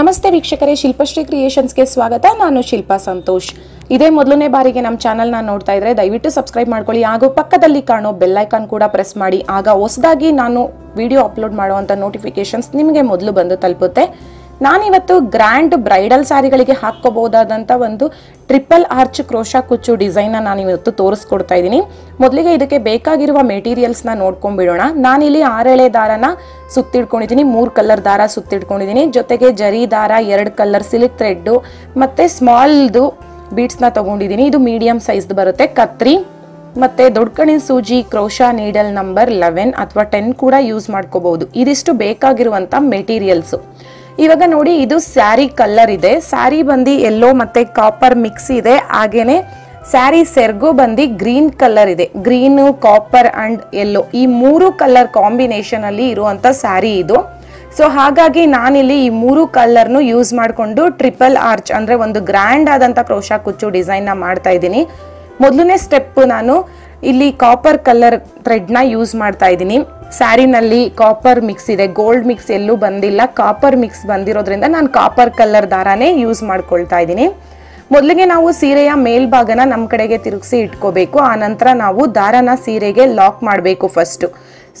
ನಮಸ್ತೆ ವೀಕ್ಷಕರೇ, ಶಿಲ್ಪಶ್ರೀ ಕ್ರಿಯೇಷನ್ಸ್ಗೆ ಸ್ವಾಗತ. ನಾನು ಶಿಲ್ಪಾ ಸಂತೋಷ್. ಇದೇ ಮೊದಲನೇ ಬಾರಿಗೆ ನಮ್ಮ ಚಾನಲ್ನ ನೋಡ್ತಾ ಇದ್ರೆ ದಯವಿಟ್ಟು ಸಬ್ಸ್ಕ್ರೈಬ್ ಮಾಡ್ಕೊಳ್ಳಿ, ಹಾಗೂ ಪಕ್ಕದಲ್ಲಿ ಕಾಣೋ ಬೆಲ್ ಐಕಾನ್ ಕೂಡ ಪ್ರೆಸ್ ಮಾಡಿ. ಆಗ ಹೊಸದಾಗಿ ನಾನು ವಿಡಿಯೋ ಅಪ್ಲೋಡ್ ಮಾಡುವಂಥ ನೋಟಿಫಿಕೇಶನ್ಸ್ ನಿಮಗೆ ಮೊದಲು ಬಂದು ತಲುಪುತ್ತೆ. ನಾನಿವತ್ತು ಗ್ರ್ಯಾಂಡ್ ಬ್ರೈಡಲ್ ಸ್ಯಾರಿಗಳಿಗೆ ಹಾಕೋಬಹುದಾದಂಥ ಒಂದು ಟ್ರಿಪಲ್ ಆರ್ಚ್ ಕ್ರೋಶಾ ಕುಚ್ಚು ಡಿಸೈನ್ನ ನಾನಿವತ್ತು ತೋರಿಸ್ಕೊಡ್ತಾ ಇದ್ದೀನಿ. ಮೊದಲಿಗೆ ಇದಕ್ಕೆ ಬೇಕಾಗಿರುವ ಮೆಟೀರಿಯಲ್ಸ್ನ ನೋಡ್ಕೊಂಡ್ಬಿಡೋಣ. ನಾನಿಲ್ಲಿ 6 ಎಳೆ ದಾರನ ಸುತ್ತಿಡ್ಕೊಂಡಿದ್ದೀನಿ, 3 ಕಲರ್ ದಾರ ಸುತ್ತಿಡ್ಕೊಂಡಿದ್ದೀನಿ. ಜೊತೆಗೆ ಜರಿ ದಾರ, 2 ಕಲರ್ ಸಿಲ್ಕ್ ಥ್ರೆಡ್ಡು ಮತ್ತು ಸ್ಮಾಲ್ದು ಬೀಡ್ಸ್ನ ತಗೊಂಡಿದ್ದೀನಿ. ಇದು ಮೀಡಿಯಂ ಸೈಜ್ದು ಬರುತ್ತೆ. ಕತ್ರಿ ಮತ್ತೆ ದೊಡ್ಡಕಣಿನ ಸೂಜಿ, ಕ್ರೋಶಾ ನೀಡಲ್ ನಂಬರ್ 11 ಅಥವಾ 10 ಕೂಡ ಯೂಸ್ ಮಾಡ್ಕೋಬಹುದು. ಇದಿಷ್ಟು ಬೇಕಾಗಿರುವಂಥ ಮೆಟೀರಿಯಲ್ಸು. ಇವಾಗ ನೋಡಿ, ಇದು ಸ್ಯಾರಿ ಕಲರ್ ಇದೆ. ಸ್ಯಾರಿ ಬಂದು ಯೆಲ್ಲೋ ಮತ್ತೆ ಕಾಪರ್ ಮಿಕ್ಸ್ ಇದೆ. ಹಾಗೇನೆ ಸ್ಯಾರಿ ಸೆರ್ಗು ಬಂದು ಗ್ರೀನ್ ಕಲರ್ ಇದೆ. ಗ್ರೀನು, ಕಾಪರ್ ಅಂಡ್ ಯೆಲ್ಲೋ ಈ 3 ಕಲರ್ ಕಾಂಬಿನೇಷನ್ ಅಲ್ಲಿ ಇರುವಂತ ಸ್ಯಾರಿ ಇದು. ಸೊ ಹಾಗಾಗಿ ನಾನಿಲ್ಲಿ ಈ 3 ಕಲರ್ನು ಯೂಸ್ ಮಾಡಿಕೊಂಡು ಟ್ರಿಪಲ್ ಆರ್ಚ್ ಅಂದ್ರೆ ಒಂದು ಗ್ರ್ಯಾಂಡ್ ಆದಂತ ಕ್ರೋಶಾ ಕುಚ್ಚು ಡಿಸೈನ್ ನ ಮಾಡ್ತಾ ಇದ್ದೀನಿ. ಮೊದಲನೇ ಸ್ಟೆಪ್ ನಾನು ಇಲ್ಲಿ ಕಾಪರ್ ಕಲರ್ ಥ್ರೆಡ್ ನ ಯೂಸ್ ಮಾಡ್ತಾ ಇದ್ದೀನಿ. ಸ್ಯಾರಿನಲ್ಲಿ ಕಾಪರ್ ಮಿಕ್ಸ್ ಇದೆ, ಗೋಲ್ಡ್ ಮಿಕ್ಸ್ ಎಲ್ಲೂ ಬಂದಿಲ್ಲ. ಕಾಪರ್ ಮಿಕ್ಸ್ ಬಂದಿರೋದ್ರಿಂದ ನಾನು ಕಾಪರ್ ಕಲರ್ ದಾರಾನೇ ಯೂಸ್ ಮಾಡ್ಕೊಳ್ತಾ ಇದ್ದೀನಿ. ಮೊದಲಿಗೆ ನಾವು ಸೀರೆಯ ಮೇಲ್ಭಾಗನ ನಮ್ಮ ಕಡೆಗೆ ತಿರುಗಿಸಿ ಇಟ್ಕೋಬೇಕು. ಆ ನಂತರ ನಾವು ದಾರನ ಸೀರೆಗೆ ಲಾಕ್ ಮಾಡಬೇಕು ಫಸ್ಟ್.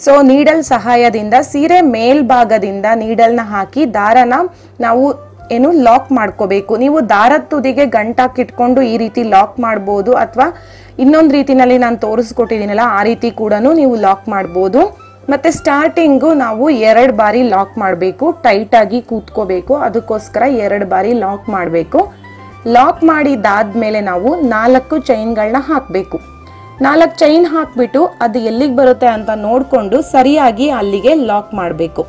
ಸೊ ನೀಡಲ್ ಸಹಾಯದಿಂದ ಸೀರೆ ಮೇಲ್ಭಾಗದಿಂದ ನೀಡಲ್ನ ಹಾಕಿ ದಾರನ ನಾವು ಲಾಕ್ ಮಾಡ್ಕೋಬೇಕು. ನೀವು ದಾರದ ತುದಿಗೆ ಗಂಟಾಕಿಟ್ಕೊಂಡು ಈ ರೀತಿ ಲಾಕ್ ಮಾಡ್ಬೋದು, ಅಥವಾ ಇನ್ನೊಂದು ರೀತಿನಲ್ಲಿ ನಾನು ತೋರಿಸ್ಕೊಟ್ಟಿದ್ದೀನಲ್ಲ ಆ ರೀತಿ ಕೂಡ ನೀವು ಲಾಕ್ ಮಾಡ್ಬೋದು. ಮತ್ತೆ ಸ್ಟಾರ್ಟಿಂಗು ನಾವು 2 ಬಾರಿ ಲಾಕ್ ಮಾಡಬೇಕು, ಟೈಟ್ ಆಗಿ ಕೂತ್ಕೋಬೇಕು. ಅದಕ್ಕೋಸ್ಕರ 2 ಬಾರಿ ಲಾಕ್ ಮಾಡಬೇಕು. ಲಾಕ್ ಮಾಡಿದಾದ್ಮೇಲೆ ನಾವು 4 ಚೈನ್ಗಳನ್ನ ಹಾಕಬೇಕು. 4 ಚೈನ್ ಹಾಕ್ಬಿಟ್ಟು ಅದು ಎಲ್ಲಿಗೆ ಬರುತ್ತೆ ಅಂತ ನೋಡಿಕೊಂಡು ಸರಿಯಾಗಿ ಅಲ್ಲಿಗೆ ಲಾಕ್ ಮಾಡಬೇಕು.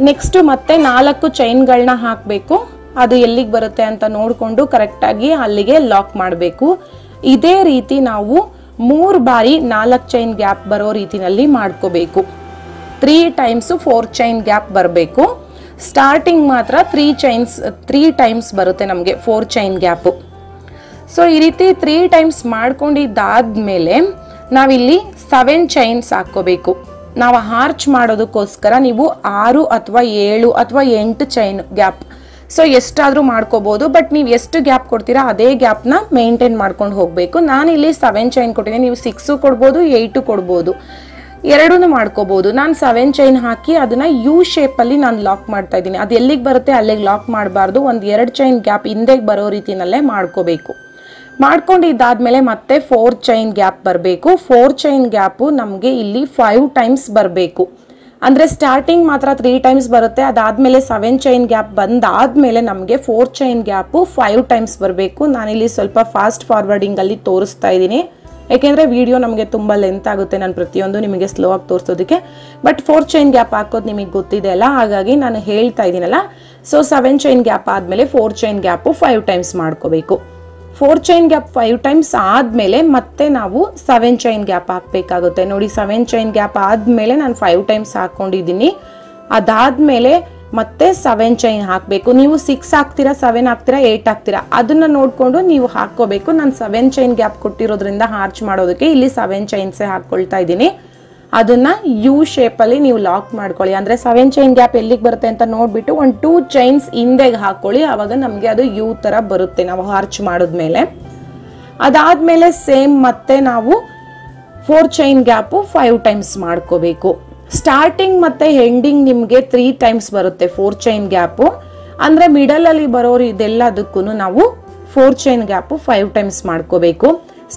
ನೆಕ್ಸ್ಟ್ ಮತ್ತೆ 4 ಚೈನ್ಗಳನ್ನ ಹಾಕಬೇಕು. ಅದು ಎಲ್ಲಿಗೆ ಬರುತ್ತೆ ಅಂತ ನೋಡಿಕೊಂಡು ಕರೆಕ್ಟಾಗಿ ಅಲ್ಲಿಗೆ ಲಾಕ್ ಮಾಡಬೇಕು. ಇದೇ ರೀತಿ ನಾವು 3 ಬಾರಿ 4 ಚೈನ್ ಗ್ಯಾಪ್ ಬರೋ ರೀತಿನಲ್ಲಿ ಮಾಡ್ಕೋಬೇಕು. 3 ಟೈಮ್ಸ್ 4 ಚೈನ್ ಗ್ಯಾಪ್ ಬರಬೇಕು. ಸ್ಟಾರ್ಟಿಂಗ್ ಮಾತ್ರ 3 ಟೈಮ್ಸ್ ಬರುತ್ತೆ ನಮಗೆ 4 ಚೈನ್ ಗ್ಯಾಪು. ಸೊ ಈ ರೀತಿ 3 ಟೈಮ್ಸ್ ಮಾಡ್ಕೊಂಡಿದ್ದಾದ್ಮೇಲೆ ನಾವಿಲ್ಲಿ 7 ಚೈನ್ಸ್ ಹಾಕೋಬೇಕು. ನಾವು ಆರ್ಚ್ ಮಾಡೋದಕ್ಕೋಸ್ಕರ ನೀವು 6 ಅಥವಾ 7 ಅಥವಾ 8 ಚೈನ್ ಗ್ಯಾಪ್, ಸೊ ಎಷ್ಟಾದರೂ ಮಾಡ್ಕೋಬಹುದು. ಬಟ್ ನೀವು ಎಷ್ಟು ಗ್ಯಾಪ್ ಕೊಡ್ತೀರಾ ಅದೇ ಗ್ಯಾಪ್ನ ಮೇಂಟೈನ್ ಮಾಡ್ಕೊಂಡು ಹೋಗಬೇಕು. ನಾನಿಲ್ಲಿ 7 ಚೈನ್ ಕೊಟ್ಟಿದ್ದೀನಿ. ನೀವು 6 ಕೊಡ್ಬೋದು, 8 ಕೊಡ್ಬೋದು, 2 ಮಾಡ್ಕೋಬಹುದು. ನಾನು 7 ಚೈನ್ ಹಾಕಿ ಅದನ್ನ ಯು ಶೇಪಲ್ಲಿ ನಾನು ಲಾಕ್ ಮಾಡ್ತಾ ಇದ್ದೀನಿ. ಅದು ಎಲ್ಲಿಗೆ ಬರುತ್ತೆ ಅಲ್ಲಿಗೆ ಲಾಕ್ ಮಾಡಬಾರ್ದು. ಒಂದು 2 ಚೈನ್ ಗ್ಯಾಪ್ ಹಿಂದೆ ಬರೋ ರೀತಿನಲ್ಲೇ ಮಾಡ್ಕೋಬೇಕು. ಮಾಡ್ಕೊಂಡಿದ್ದಾದ್ಮೇಲೆ ಮತ್ತೆ 4 ಚೈನ್ ಗ್ಯಾಪ್ ಬರಬೇಕು. 4 ಚೈನ್ ಗ್ಯಾಪು ನಮಗೆ ಇಲ್ಲಿ 5 ಟೈಮ್ಸ್ ಬರಬೇಕು. ಅಂದರೆ ಸ್ಟಾರ್ಟಿಂಗ್ ಮಾತ್ರ 3 ಟೈಮ್ಸ್ ಬರುತ್ತೆ. ಅದಾದಮೇಲೆ 7 ಚೈನ್ ಗ್ಯಾಪ್ ಬಂದಾದಮೇಲೆ ನಮಗೆ 4 ಚೈನ್ ಗ್ಯಾಪು 5 ಟೈಮ್ಸ್ ಬರಬೇಕು. ನಾನಿಲ್ಲಿ ಸ್ವಲ್ಪ ಫಾಸ್ಟ್ ಫಾರ್ವರ್ಡಿಂಗಲ್ಲಿ ತೋರಿಸ್ತಾ ಇದ್ದೀನಿ, ಯಾಕೆಂದರೆ ವಿಡಿಯೋ ನಮಗೆ ತುಂಬ ಲೆಂತ್ ಆಗುತ್ತೆ. ನಾನು ಪ್ರತಿಯೊಂದು ನಿಮಗೆ ಸ್ಲೋ ಆಗಿ ತೋರಿಸೋದಕ್ಕೆ. ಬಟ್ 4 ಚೈನ್ ಗ್ಯಾಪ್ ಹಾಕೋದು ನಿಮಗೆ ಗೊತ್ತಿದೆ ಅಲ್ಲ, ಹಾಗಾಗಿ ನಾನು ಹೇಳ್ತಾ ಇದ್ದೀನಲ್ಲ. ಸೊ 7 ಚೈನ್ ಗ್ಯಾಪ್ ಆದಮೇಲೆ 4 ಚೈನ್ ಗ್ಯಾಪು 5 ಟೈಮ್ಸ್ ಮಾಡ್ಕೋಬೇಕು. 4 ಚೈನ್ ಗ್ಯಾಪ್ 5 ಟೈಮ್ಸ್ ಆದಮೇಲೆ ಮತ್ತೆ ನಾವು 7 ಚೈನ್ ಗ್ಯಾಪ್ ಹಾಕಬೇಕಾಗುತ್ತೆ. ನೋಡಿ, 7 ಚೈನ್ ಗ್ಯಾಪ್ ಆದಮೇಲೆ ನಾನು 5 ಟೈಮ್ಸ್ ಹಾಕ್ಕೊಂಡಿದ್ದೀನಿ. ಅದಾದಮೇಲೆ ಮತ್ತೆ 7 ಚೈನ್ ಹಾಕಬೇಕು. ನೀವು 6 ಹಾಕ್ತೀರಾ, 7 ಹಾಕ್ತೀರಾ, 8 ಹಾಕ್ತೀರಾ, ಅದನ್ನು ನೋಡಿಕೊಂಡು ನೀವು ಹಾಕ್ಕೋಬೇಕು. ನಾನು 7 ಚೈನ್ ಗ್ಯಾಪ್ ಕೊಟ್ಟಿರೋದ್ರಿಂದ ಆರ್ಚ್ ಮಾಡೋದಕ್ಕೆ ಇಲ್ಲಿ 7 ಚೈನ್ಸೇ ಹಾಕ್ಕೊಳ್ತಾ ಇದ್ದೀನಿ. ಅದನ್ನ ಯು ಶೇಪಲ್ಲಿ ನೀವು ಲಾಕ್ ಮಾಡ್ಕೊಳ್ಳಿ. ಅಂದರೆ 7 ಚೈನ್ ಗ್ಯಾಪ್ ಎಲ್ಲಿಗೆ ಬರುತ್ತೆ ಅಂತ ನೋಡಿಬಿಟ್ಟು ಒಂದು 2 ಚೈನ್ಸ್ ಹಿಂದೆಗೆ ಹಾಕ್ಕೊಳ್ಳಿ. ಆವಾಗ ನಮಗೆ ಅದು ಯು ಥರ ಬರುತ್ತೆ ನಾವು ಆರ್ಚ್ ಮಾಡಿದ್ಮೇಲೆ. ಅದಾದಮೇಲೆ ಸೇಮ್ ಮತ್ತೆ ನಾವು 4 ಚೈನ್ ಗ್ಯಾಪು 5 ಟೈಮ್ಸ್ ಮಾಡ್ಕೋಬೇಕು. ಸ್ಟಾರ್ಟಿಂಗ್ ಮತ್ತು ಎಂಡಿಂಗ್ ನಿಮಗೆ 3 ಟೈಮ್ಸ್ ಬರುತ್ತೆ 4 ಚೈನ್ ಗ್ಯಾಪು. ಅಂದರೆ ಮಿಡಲಲ್ಲಿ ಬರೋರು ಇದೆಲ್ಲದಕ್ಕೂ ನಾವು 4 ಚೈನ್ ಗ್ಯಾಪು 5 ಟೈಮ್ಸ್ ಮಾಡ್ಕೋಬೇಕು.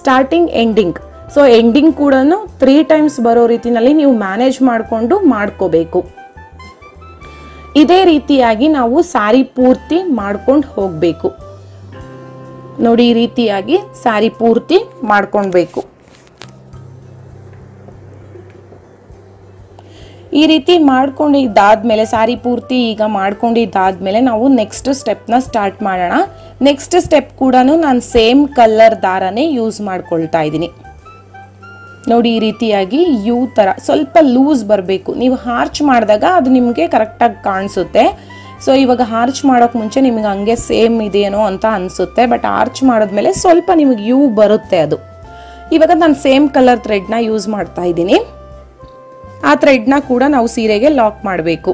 ಸ್ಟಾರ್ಟಿಂಗ್ ಎಂಡಿಂಗ್, ಸೊ ಎಂಡಿಂಗ್ ಕೂಡ 3 ಟೈಮ್ಸ್ ಬರೋ ರೀತಿನಲ್ಲಿ ನೀವು ಮ್ಯಾನೇಜ್ ಮಾಡಿಕೊಂಡು ಮಾಡ್ಕೋಬೇಕು. ಇದೇ ರೀತಿಯಾಗಿ ನಾವು ಸ್ಯಾರಿ ಪೂರ್ತಿ ಮಾಡ್ಕೊಂಡು ಹೋಗಬೇಕು. ನೋಡಿ, ಈ ರೀತಿಯಾಗಿ ಸ್ಯಾರಿ ಪೂರ್ತಿ ಮಾಡ್ಕೊಳ್ಬೇಕು. ಈ ರೀತಿ ಮಾಡ್ಕೊಂಡಿದ್ದಾದ್ಮೇಲೆ ಸ್ಯಾರಿ ಪೂರ್ತಿ ಈಗ ಮಾಡ್ಕೊಂಡಿದ್ದಾದ್ಮೇಲೆ ನಾವು ನೆಕ್ಸ್ಟ್ ಸ್ಟೆಪ್ನ ಸ್ಟಾರ್ಟ್ ಮಾಡೋಣ. ನೆಕ್ಸ್ಟ್ ಸ್ಟೆಪ್ ಕೂಡ ನಾನು ಸೇಮ್ ಕಲರ್ ದಾರನೇ ಯೂಸ್ ಮಾಡ್ಕೊಳ್ತಾ ಇದ್ದೀನಿ. ನೋಡಿ, ಈ ರೀತಿಯಾಗಿ ಯು ಥರ ಸ್ವಲ್ಪ ಲೂಸ್ ಬರಬೇಕು. ನೀವು ಆರ್ಚ್ ಮಾಡಿದಾಗ ಅದು ನಿಮಗೆ ಕರೆಕ್ಟಾಗಿ ಕಾಣಿಸುತ್ತೆ. ಸೊ ಇವಾಗ ಆರ್ಚ್ ಮಾಡೋಕೆ ಮುಂಚೆ ನಿಮಗೆ ಹಂಗೆ ಸೇಮ್ ಇದೆಯೇನೋ ಅಂತ ಅನಿಸುತ್ತೆ. ಬಟ್ ಆರ್ಚ್ ಮಾಡಿದ್ಮೇಲೆ ಸ್ವಲ್ಪ ನಿಮಗೆ ಯು ಬರುತ್ತೆ ಅದು. ಇವಾಗ ನಾನು ಸೇಮ್ ಕಲರ್ ಥ್ರೆಡ್ನ ಯೂಸ್ ಮಾಡ್ತಾ ಇದ್ದೀನಿ. ಆ ಥ್ರೆಡ್ನ ಕೂಡ ನಾವು ಸೀರೆಗೆ ಲಾಕ್ ಮಾಡಬೇಕು.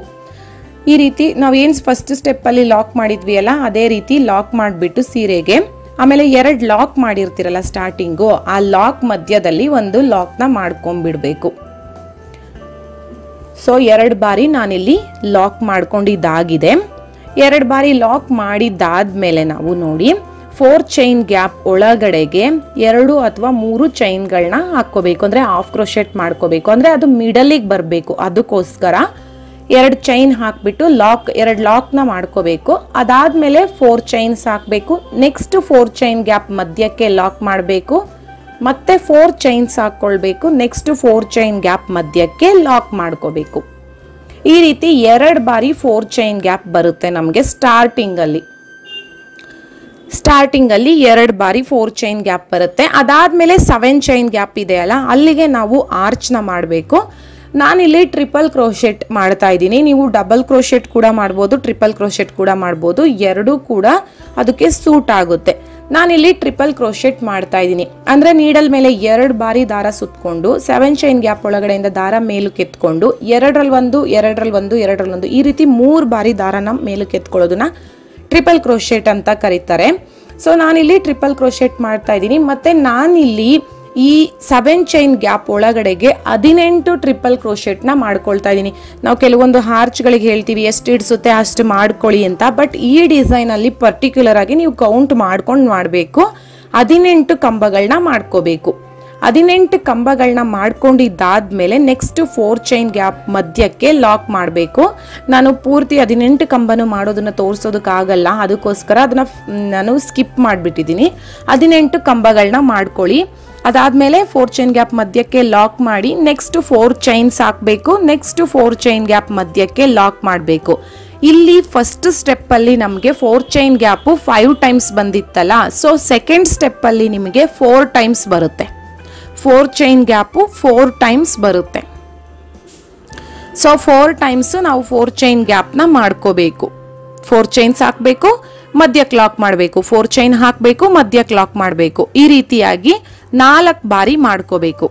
ಈ ರೀತಿ ನಾವೇನು ಫಸ್ಟ್ ಸ್ಟೆಪ್ಪಲ್ಲಿ ಲಾಕ್ ಮಾಡಿದ್ವಿ ಅಲ್ಲ ಅದೇ ರೀತಿ ಲಾಕ್ ಮಾಡಿಬಿಟ್ಟು ಸೀರೆಗೆ ಆಮೇಲೆ 2 ಲಾಕ್ ಮಾಡಿರ್ತೀರಲ್ಲ ಸ್ಟಾರ್ಟಿಂಗು, ಆ ಲಾಕ್ ಮಧ್ಯದಲ್ಲಿ ಒಂದು ಲಾಕ್ನ ಮಾಡ್ಕೊಂಡ್ಬಿಡ್ಬೇಕು. ಸೊ 2 ಬಾರಿ ನಾನಿಲ್ಲಿ ಲಾಕ್ ಮಾಡ್ಕೊಂಡಿದ್ದಾಗಿದೆ. 2 ಬಾರಿ ಲಾಕ್ ಮಾಡಿದ್ದಾದ್ಮೇಲೆ ನಾವು ನೋಡಿ 4 ಚೈನ್ ಗ್ಯಾಪ್ ಒಳಗಡೆಗೆ 2 ಅಥವಾ 3 ಚೈನ್ಗಳನ್ನ ಹಾಕೋಬೇಕು. ಅಂದ್ರೆ ಹಾಫ್ ಕ್ರೋಶೆಟ್ ಮಾಡ್ಕೋಬೇಕು, ಅಂದ್ರೆ ಅದು ಮಿಡಲಿಗೆ ಬರಬೇಕು. ಅದಕ್ಕೋಸ್ಕರ 2 ಚೈನ್ ಹಾಕ್ಬಿಟ್ಟು 2 ಲಾಕ್ನ ಮಾಡ್ಕೋಬೇಕು. ಅದಾದ್ಮೇಲೆ 4 ಚೈನ್ಸ್ ಹಾಕಬೇಕು. ನೆಕ್ಸ್ಟ್ 4 ಚೈನ್ ಗ್ಯಾಪ್ ಮಧ್ಯಕ್ಕೆ ಲಾಕ್ ಮಾಡಬೇಕು. ಮತ್ತೆ 4 ಚೈನ್ಸ್ ಹಾಕೊಳ್ಬೇಕು. ನೆಕ್ಸ್ಟ್ 4 ಚೈನ್ ಗ್ಯಾಪ್ ಮಧ್ಯಕ್ಕೆ ಲಾಕ್ ಮಾಡ್ಕೋಬೇಕು. ಈ ರೀತಿ 2 ಬಾರಿ 4 ಚೈನ್ ಗ್ಯಾಪ್ ಬರುತ್ತೆ ನಮಗೆ ಸ್ಟಾರ್ಟಿಂಗ್ ಅಲ್ಲಿ 2 ಬಾರಿ 4 ಚೈನ್ ಗ್ಯಾಪ್ ಬರುತ್ತೆ. ಅದಾದ್ಮೇಲೆ 7 ಚೈನ್ ಗ್ಯಾಪ್ ಇದೆ ಅಲ್ಲ, ಅಲ್ಲಿಗೆ ನಾವು ಆರ್ಚ್ನ ಮಾಡಬೇಕು. ನಾನಿಲ್ಲಿ ಟ್ರಿಪಲ್ ಕ್ರೋಶೆಟ್ ಮಾಡ್ತಾ ಇದ್ದೀನಿ. ನೀವು ಡಬಲ್ ಕ್ರೋಶೆಟ್ ಕೂಡ ಮಾಡ್ಬೋದು, ಟ್ರಿಪಲ್ ಕ್ರೋಶೆಟ್ ಕೂಡ ಮಾಡ್ಬೋದು, ಎರಡೂ ಕೂಡ ಅದಕ್ಕೆ ಸೂಟ್ ಆಗುತ್ತೆ. ನಾನಿಲ್ಲಿ ಟ್ರಿಪಲ್ ಕ್ರೋಶೆಟ್ ಮಾಡ್ತಾ ಇದ್ದೀನಿ. ಅಂದರೆ ನೀಡಲ್ ಮೇಲೆ 2 ಬಾರಿ ದಾರ ಸುತ್ತಕೊಂಡು 7 ಚೈನ್ ಗ್ಯಾಪ್ ಒಳಗಡೆಯಿಂದ ದಾರ ಮೇಲಕ್ಕೆ ಎತ್ಕೊಂಡು 2 ಈ ರೀತಿ 3 ಬಾರಿ ದಾರನ ಮೇಲಕ್ಕೆ ಎತ್ಕೊಳ್ಳೋದನ್ನ ಟ್ರಿಪಲ್ ಕ್ರೋಶೆಟ್ ಅಂತ ಕರೀತಾರೆ. ಸೊ ನಾನಿಲ್ಲಿ ಟ್ರಿಪಲ್ ಕ್ರೋಶೆಟ್ ಮಾಡ್ತಾ ಇದ್ದೀನಿ. ಮತ್ತೆ ನಾನಿಲ್ಲಿ ಈ 7 ಚೈನ್ ಗ್ಯಾಪ್ ಒಳಗಡೆಗೆ 18 ಟ್ರಿಪಲ್ ಕ್ರೋಶೆಟ್ನ ಮಾಡ್ಕೊಳ್ತಾ ಇದ್ದೀನಿ. ನಾವು ಕೆಲವೊಂದು ಹಾರ್ಚ್ಗಳಿಗೆ ಹೇಳ್ತೀವಿ ಎಷ್ಟು ಇಡಿಸುತ್ತೆ ಅಷ್ಟು ಮಾಡ್ಕೊಳ್ಳಿ ಅಂತ, ಬಟ್ ಈ ಡಿಸೈನಲ್ಲಿ ಪರ್ಟಿಕ್ಯುಲರ್ ಆಗಿ ನೀವು ಕೌಂಟ್ ಮಾಡ್ಕೊಂಡು ಮಾಡಬೇಕು. 18 ಕಂಬಗಳನ್ನ ಮಾಡ್ಕೋಬೇಕು. 18 ಕಂಬಗಳನ್ನ ಮಾಡ್ಕೊಂಡಿದ್ದಾದ್ಮೇಲೆ ನೆಕ್ಸ್ಟ್ 4 ಚೈನ್ ಗ್ಯಾಪ್ ಮಧ್ಯಕ್ಕೆ ಲಾಕ್ ಮಾಡಬೇಕು. ನಾನು ಪೂರ್ತಿ 18 ಕಂಬನು ಮಾಡೋದನ್ನ ತೋರಿಸೋದಕ್ಕಾಗಲ್ಲ, ಅದಕ್ಕೋಸ್ಕರ ಅದನ್ನ ನಾನು ಸ್ಕಿಪ್ ಮಾಡಿಬಿಟ್ಟಿದ್ದೀನಿ. 18 ಕಂಬಗಳನ್ನ ಮಾಡ್ಕೊಳ್ಳಿ. ಅದಾದ್ಮೇಲೆ 4 ಚೈನ್ ಗ್ಯಾಪ್ ಮಧ್ಯಕ್ಕೆ ಲಾಕ್ ಮಾಡಿ ನೆಕ್ಸ್ಟ್ 4 ಚೈನ್ಸ್ ಹಾಕಬೇಕು. ನೆಕ್ಸ್ಟ್ 4 ಚೈನ್ ಗ್ಯಾಪ್ ಮಧ್ಯಕ್ಕೆ ಲಾಕ್ ಮಾಡಬೇಕು. ಇಲ್ಲಿ ಫಸ್ಟ್ ಸ್ಟೆಪ್ ಅಲ್ಲಿ ನಮಗೆ 4 ಚೈನ್ ಗ್ಯಾಪ್ 5 ಟೈಮ್ಸ್ ಬಂದಿತ್ತಲ್ಲ, ಸೊ ಸೆಕೆಂಡ್ ಸ್ಟೆಪ್ ಅಲ್ಲಿ ನಿಮಗೆ 4 ಟೈಮ್ಸ್ ಬರುತ್ತೆ. 4 ಚೈನ್ ಗ್ಯಾಪ್ 4 ಟೈಮ್ಸ್ ಬರುತ್ತೆ. ಸೊ 4 ಟೈಮ್ಸ್ ನಾವು 4 ಚೈನ್ ಗ್ಯಾಪ್ನ ಮಾಡ್ಕೋಬೇಕು. 4 ಚೈನ್ಸ್ ಹಾಕಬೇಕು, ಮಧ್ಯಕ್ಕೆ ಲಾಕ್ ಮಾಡಬೇಕು, 4 ಚೈನ್ ಹಾಕಬೇಕು, ಮಧ್ಯಕ್ಕೆ ಲಾಕ್ ಮಾಡಬೇಕು. ಈ ರೀತಿಯಾಗಿ 4 ಬಾರಿ ಮಾಡ್ಕೋಬೇಕು.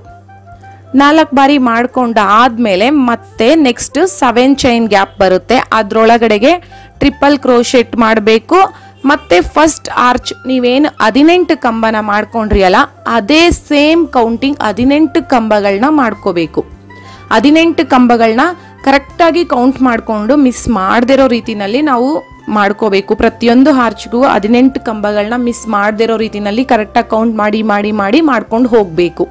4 ಬಾರಿ ಮಾಡ್ಕೊಂಡ ಆದ್ಮೇಲೆ ಮತ್ತೆ ನೆಕ್ಸ್ಟ್ 7 ಚೈನ್ ಗ್ಯಾಪ್ ಬರುತ್ತೆ, ಅದ್ರೊಳಗಡೆಗೆ ಟ್ರಿಪಲ್ ಕ್ರೋಶೆಟ್ ಮಾಡಬೇಕು. ಮತ್ತೆ ಫಸ್ಟ್ ಆರ್ಚ್ ನೀವೇನು 18 ಕಂಬನ ಮಾಡ್ಕೊಂಡ್ರಿ ಅಲ್ಲ, ಅದೇ ಸೇಮ್ ಕೌಂಟಿಂಗ್ 18 ಕಂಬಗಳನ್ನ ಮಾಡ್ಕೋಬೇಕು. 18 ಕಂಬಗಳನ್ನ ಕರೆಕ್ಟಾಗಿ ಕೌಂಟ್ ಮಾಡಿಕೊಂಡು ಮಿಸ್ ಮಾಡದಿರೋ ರೀತಿನಲ್ಲಿ ನಾವು ಮಾಡ್ಕೋಬೇಕು. ಪ್ರತಿಯೊಂದು ಹಾರ್ಚ್ಗೂ 18 ಕಂಬಗಳನ್ನ ಮಿಸ್ ಮಾಡದಿರೋ ರೀತಿನಲ್ಲಿ ಕರೆಕ್ಟಾಗಿ ಕೌಂಟ್ ಮಾಡಿ ಮಾಡ್ಕೊಂಡು ಹೋಗಬೇಕು.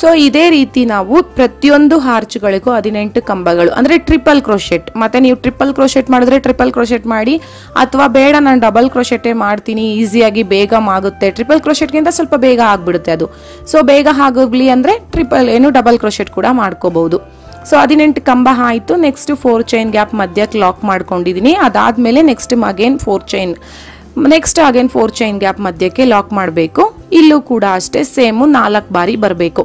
ಸೊ ಇದೇ ರೀತಿ ನಾವು ಪ್ರತಿಯೊಂದು ಹಾರ್ಚ್ಗಳಿಗೂ 18 ಕಂಬಗಳು ಅಂದರೆ ಟ್ರಿಪಲ್ ಕ್ರೋಶೆಟ್. ಮತ್ತೆ ನೀವು ಟ್ರಿಪಲ್ ಕ್ರೋಶೆಟ್ ಮಾಡಿದ್ರೆ ಟ್ರಿಪಲ್ ಕ್ರೋಶೆಟ್ ಮಾಡಿ, ಅಥವಾ ಬೇಡ ನಾನು ಡಬಲ್ ಕ್ರೋಶೆಟೇ ಮಾಡ್ತೀನಿ ಈಸಿಯಾಗಿ ಬೇಗ ಆಗುತ್ತೆ, ಟ್ರಿಪಲ್ ಕ್ರೋಶೆಟ್ಗಿಂತ ಸ್ವಲ್ಪ ಬೇಗ ಆಗ್ಬಿಡುತ್ತೆ ಅದು. ಸೊ ಬೇಗ ಆಗೋಗ್ಲಿ ಅಂದರೆ ಡಬಲ್ ಕ್ರೋಶೆಟ್ ಕೂಡ ಮಾಡ್ಕೋಬಹುದು. ಸೊ 18 ಕಂಬ ಆಯಿತು. ನೆಕ್ಸ್ಟ್ 4 ಚೈನ್ ಗ್ಯಾಪ್ ಮಧ್ಯಕ್ಕೆ ಲಾಕ್ ಮಾಡ್ಕೊಂಡಿದ್ದೀನಿ. ಅದಾದ್ಮೇಲೆ ನೆಕ್ಸ್ಟ್ ಅಗೇನ್ 4 ಚೈನ್ ಗ್ಯಾಪ್ ಮಧ್ಯಕ್ಕೆ ಲಾಕ್ ಮಾಡಬೇಕು. ಇಲ್ಲೂ ಕೂಡ ಅಷ್ಟೇ ಸೇಮು 4 ಬಾರಿ ಬರಬೇಕು.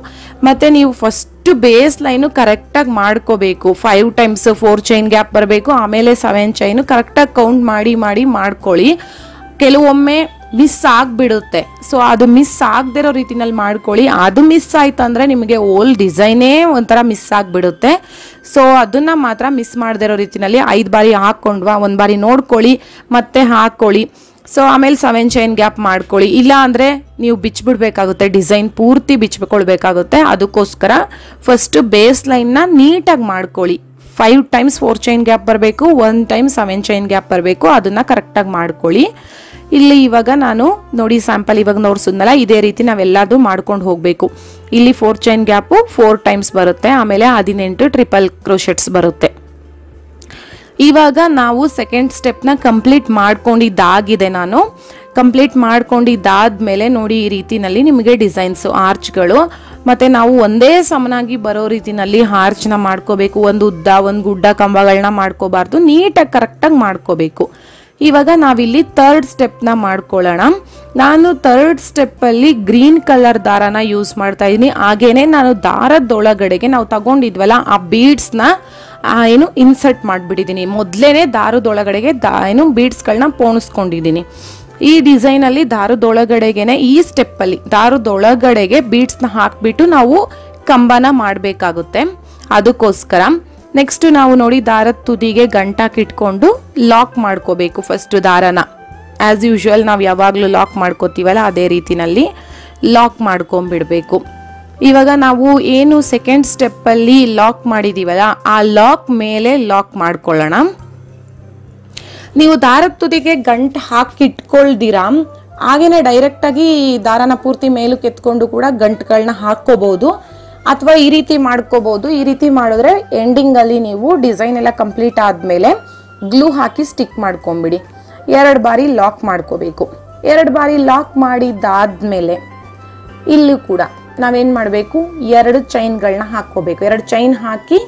ಮತ್ತೆ ನೀವು ಫಸ್ಟ್ ಬೇಸ್ ಲೈನು ಕರೆಕ್ಟಾಗಿ ಮಾಡ್ಕೋಬೇಕು. 5 ಟೈಮ್ಸ್ 4 ಚೈನ್ ಗ್ಯಾಪ್ ಬರಬೇಕು. ಆಮೇಲೆ 7 ಚೈನು ಕರೆಕ್ಟಾಗಿ ಕೌಂಟ್ ಮಾಡಿ ಮಾಡ್ಕೊಳ್ಳಿ. ಕೆಲವೊಮ್ಮೆ ಮಿಸ್ ಆಗಿಬಿಡುತ್ತೆ. ಸೊ ಅದು ಮಿಸ್ ಆಗದಿರೋ ರೀತಿನಲ್ಲಿ ಮಾಡ್ಕೊಳ್ಳಿ. ಅದು ಮಿಸ್ ಆಯ್ತು ಅಂದರೆ ನಿಮಗೆ ಓಲ್ ಡಿಸೈನೇ ಒಂಥರ ಮಿಸ್ ಆಗಿಬಿಡುತ್ತೆ. ಸೊ ಅದನ್ನು ಮಾತ್ರ ಮಿಸ್ ಮಾಡದಿರೋ ರೀತಿನಲ್ಲಿ 5 ಬಾರಿ ಹಾಕ್ಕೊಂಡ್ವಾ, 1 ಬಾರಿ ನೋಡ್ಕೊಳ್ಳಿ ಮತ್ತೆ ಹಾಕ್ಕೊಳ್ಳಿ. ಸೊ ಆಮೇಲೆ 7 ಚೈನ್ ಗ್ಯಾಪ್ ಮಾಡ್ಕೊಳ್ಳಿ. ಇಲ್ಲ ಅಂದರೆ ನೀವು ಬಿಚ್ಚಿಬಿಡ್ಬೇಕಾಗುತ್ತೆ, ಡಿಸೈನ್ ಪೂರ್ತಿ ಬಿಚ್ಚಿಕೊಳ್ಬೇಕಾಗುತ್ತೆ. ಅದಕ್ಕೋಸ್ಕರ ಫಸ್ಟ್ ಬೇಸ್ ಲೈನ್ನ ನೀಟಾಗಿ ಮಾಡ್ಕೊಳ್ಳಿ. 5 ಟೈಮ್ಸ್ 4 ಚೈನ್ ಗ್ಯಾಪ್ ಬರಬೇಕು, 1 ಟೈಮ್ 7 ಚೈನ್ ಗ್ಯಾಪ್ ಬರಬೇಕು. ಅದನ್ನು ಕರೆಕ್ಟಾಗಿ ಮಾಡ್ಕೊಳ್ಳಿ. ಇಲ್ಲಿ ಇವಾಗ ನಾನು ನೋಡಿ ಸ್ಯಾಂಪಲ್ ಇವಾಗ ನೋಡ್ಸಿದ್ನಲ್ಲ, ಇದೇ ರೀತಿ ನಾವೆಲ್ಲದೂ ಮಾಡ್ಕೊಂಡು ಹೋಗಬೇಕು. ಇಲ್ಲಿ 4 ಚೈನ್ ಗ್ಯಾಪು 4 ಟೈಮ್ಸ್ ಬರುತ್ತೆ, ಆಮೇಲೆ 18 ಟ್ರಿಪಲ್ ಕ್ರೋಶೆಟ್ಸ್ ಬರುತ್ತೆ. ಇವಾಗ ನಾವು ಸೆಕೆಂಡ್ ಸ್ಟೆಪ್ನ ಕಂಪ್ಲೀಟ್ ಮಾಡ್ಕೊಂಡಿದ್ದಾಗಿದೆ. ನಾನು ಕಂಪ್ಲೀಟ್ ಮಾಡ್ಕೊಂಡಿದ್ದಾದ್ಮೇಲೆ ನೋಡಿ ಈ ರೀತಿನಲ್ಲಿ ನಿಮಗೆ ಡಿಸೈನ್ಸು ಆರ್ಚ್ಗಳು ಮತ್ತೆ ನಾವು ಒಂದೇ ಸಮನಾಗಿ ಬರೋ ರೀತಿನಲ್ಲಿ ಆರ್ಚ್ನ ಮಾಡ್ಕೋಬೇಕು. ಒಂದು ಉದ್ದ ಒಂದು ಗುಡ್ಡ ಕಂಬಗಳನ್ನ ಮಾಡ್ಕೋಬಾರ್ದು, ನೀಟಾಗಿ ಕರೆಕ್ಟಾಗಿ ಮಾಡ್ಕೋಬೇಕು. ಇವಾಗ ನಾವಿಲ್ಲಿ 3rd ಸ್ಟೆಪ್ನ ಮಾಡ್ಕೊಳ್ಳೋಣ. ನಾನು 3rd ಸ್ಟೆಪ್ಪಲ್ಲಿ ಗ್ರೀನ್ ಕಲರ್ ದಾರನ ಯೂಸ್ ಮಾಡ್ತಾ ಇದ್ದೀನಿ. ಹಾಗೇನೆ ನಾನು ದಾರದೊಳಗಡೆಗೆ ನಾವು ತಗೊಂಡಿದ್ವಲ್ಲ ಆ ಬೀಡ್ಸ್ನ ಇನ್ಸರ್ಟ್ ಮಾಡಿಬಿಟ್ಟಿದ್ದೀನಿ. ಮೊದಲೇನೆ ದಾರದೊಳಗಡೆಗೆ ಬೀಡ್ಸ್ಗಳನ್ನ ಪೋಣಿಸ್ಕೊಂಡಿದ್ದೀನಿ. ಈ ಡಿಸೈನಲ್ಲಿ ದಾರದೊಳಗಡೆಗೆನೆ ಈ ಸ್ಟೆಪ್ಪಲ್ಲಿ ದಾರದೊಳಗಡೆಗೆ ಬೀಡ್ಸ್ನ ಹಾಕ್ಬಿಟ್ಟು ನಾವು ಕಂಬನ ಮಾಡಬೇಕಾಗುತ್ತೆ. ಅದಕ್ಕೋಸ್ಕರ ನೆಕ್ಸ್ಟ್ ನಾವು ನೋಡಿ ದಾರದ ತುದಿಗೆ ಗಂಟಾಕಿಟ್ಕೊಂಡು ಲಾಕ್ ಮಾಡ್ಕೋಬೇಕು ಫಸ್ಟ್ ದಾರನ. ಆಸ್ ಯೂಶುವಲ್ ನಾವು ಯಾವಾಗಲೂ ಲಾಕ್ ಮಾಡ್ಕೋತೀವಲ್ಲ ಅದೇ ರೀತಿನಲ್ಲಿ ಲಾಕ್ ಮಾಡ್ಕೊಂಡ್ಬಿಡ್ಬೇಕು. ಇವಾಗ ನಾವು ಏನು ಸೆಕೆಂಡ್ ಸ್ಟೆಪ್ಪಲ್ಲಿ ಲಾಕ್ ಮಾಡಿದೀವಲ್ಲ ಆ ಲಾಕ್ ಮೇಲೆ ಲಾಕ್ ಮಾಡ್ಕೊಳ್ಳೋಣ. ನೀವು ದಾರದ ತುದಿಗೆ ಗಂಟು ಹಾಕಿಟ್ಕೊಳ್ದಿರಾ ಹಾಗೇನೆ ಡೈರೆಕ್ಟಾಗಿ ದಾರನ ಪೂರ್ತಿ ಮೇಲಕ್ಕೆ ಎತ್ಕೊಂಡು ಕೂಡ ಗಂಟುಗಳನ್ನ ಹಾಕ್ಕೋಬಹುದು, ಅಥವಾ ಈ ರೀತಿ ಮಾಡ್ಕೋಬಹುದು. ಈ ರೀತಿ ಮಾಡಿದ್ರೆ ಎಂಡಿಂಗಲ್ಲಿ ನೀವು ಡಿಸೈನ್ ಎಲ್ಲ ಕಂಪ್ಲೀಟ್ ಆದಮೇಲೆ ಗ್ಲೂ ಹಾಕಿ ಸ್ಟಿಕ್ ಮಾಡ್ಕೊಂಬಿಡಿ. 2 ಬಾರಿ ಲಾಕ್ ಮಾಡ್ಕೋಬೇಕು. 2 ಬಾರಿ ಲಾಕ್ ಮಾಡಿದ್ದಾದ್ಮೇಲೆ ಇಲ್ಲೂ ಕೂಡ ನಾವೇನು ಮಾಡಬೇಕು, 2 ಚೈನ್ಗಳನ್ನ ಹಾಕ್ಕೋಬೇಕು. 2 ಚೈನ್ ಹಾಕಿ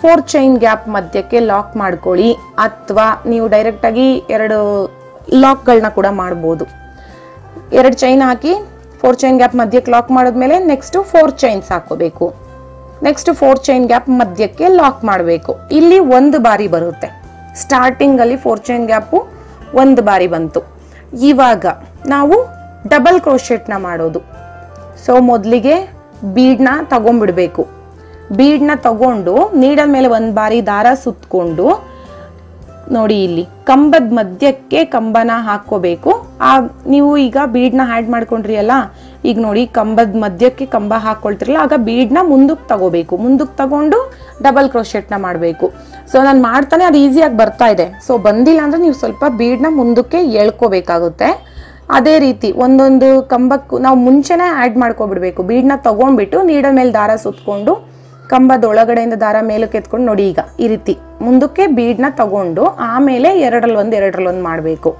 4 ಚೈನ್ ಗ್ಯಾಪ್ ಮಧ್ಯಕ್ಕೆ ಲಾಕ್ ಮಾಡ್ಕೊಳ್ಳಿ, ಅಥವಾ ನೀವು ಡೈರೆಕ್ಟಾಗಿ 2 ಲಾಕ್ಗಳನ್ನ ಕೂಡ ಮಾಡ್ಬೋದು. 2 ಚೈನ್ ಹಾಕಿ 4 ಚೈನ್ ಗ್ಯಾಪ್ ಮಧ್ಯಕ್ಕೆ ಲಾಕ್ ಮಾಡಿದ್ಮೇಲೆ ನೆಕ್ಸ್ಟ್ 4 ಚೈನ್ಸ್ ಹಾಕೋಬೇಕು. ನೆಕ್ಸ್ಟ್ 4 ಚೈನ್ ಗ್ಯಾಪ್ ಮಧ್ಯಕ್ಕೆ ಲಾಕ್ ಮಾಡಬೇಕು. ಇಲ್ಲಿ 1 ಬಾರಿ ಬರುತ್ತೆ. ಸ್ಟಾರ್ಟಿಂಗ್ ಅಲ್ಲಿ 4 ಚೈನ್ ಗ್ಯಾಪು 1 ಬಾರಿ ಬಂತು. ಇವಾಗ ನಾವು ಡಬಲ್ ಕ್ರೋಶೆಟ್ನ ಮಾಡೋದು. ಸೊ ಮೊದಲಿಗೆ ಬೀಡ್ನ ತಗೊಂಡ್ಬಿಡ್ಬೇಕು. ಬೀಡ್ನ ತಗೊಂಡು ನೀಡಲ್ ಮೇಲೆ 1 ಬಾರಿ ದಾರ ಸುತ್ತಕೊಂಡು ನೋಡಿ ಇಲ್ಲಿ ಕಂಬದ ಮಧ್ಯಕ್ಕೆ ಕಂಬನ ಹಾಕೋಬೇಕು. ನೀವು ಈಗ ಬೀಡ್ನ ಆ್ಯಡ್ ಮಾಡ್ಕೊಂಡ್ರಿ ಅಲ್ಲ, ಈಗ ನೋಡಿ ಕಂಬದ ಮಧ್ಯಕ್ಕೆ ಕಂಬ ಹಾಕೊಳ್ತಿರಲ್ಲ, ಆಗ ಬೀಡ್ನ ಮುಂದಕ್ಕೆ ತಗೋಬೇಕು. ಮುಂದಕ್ಕೆ ತಗೊಂಡು ಡಬಲ್ ಕ್ರೋಶೆಟ್ನ ಮಾಡಬೇಕು. ಸೊ ನಾನು ಮಾಡ್ತಾನೆ ಅದು ಈಸಿಯಾಗಿ ಬರ್ತಾ ಇದೆ. ಸೊ ಬಂದಿಲ್ಲ ಅಂದ್ರೆ ನೀವು ಸ್ವಲ್ಪ ಬೀಡ್ನ ಮುಂದಕ್ಕೆ ಎಳ್ಕೋಬೇಕಾಗುತ್ತೆ. ಅದೇ ರೀತಿ ಒಂದೊಂದು ಕಂಬಕ್ಕೂ ನಾವು ಮುಂಚೆನೇ ಆ್ಯಡ್ ಮಾಡ್ಕೊಬಿಡ್ಬೇಕು. ಬೀಡ್ನ ತಗೊಂಡ್ಬಿಟ್ಟು ನೀಡಲ್ ಮೇಲೆ ದಾರ ಸುತ್ತಕೊಂಡು ಕಂಬದ ಒಳಗಡೆಯಿಂದ ದಾರ ಮೇಲಕ್ಕೆ ಎತ್ಕೊಂಡು ನೋಡಿ ಈಗ ಈ ರೀತಿ ಮುಂದಕ್ಕೆ ಬೀಡ್ನ ತಗೊಂಡು ಆಮೇಲೆ 2ರಲ್ಲಿ 1 ಮಾಡಬೇಕು.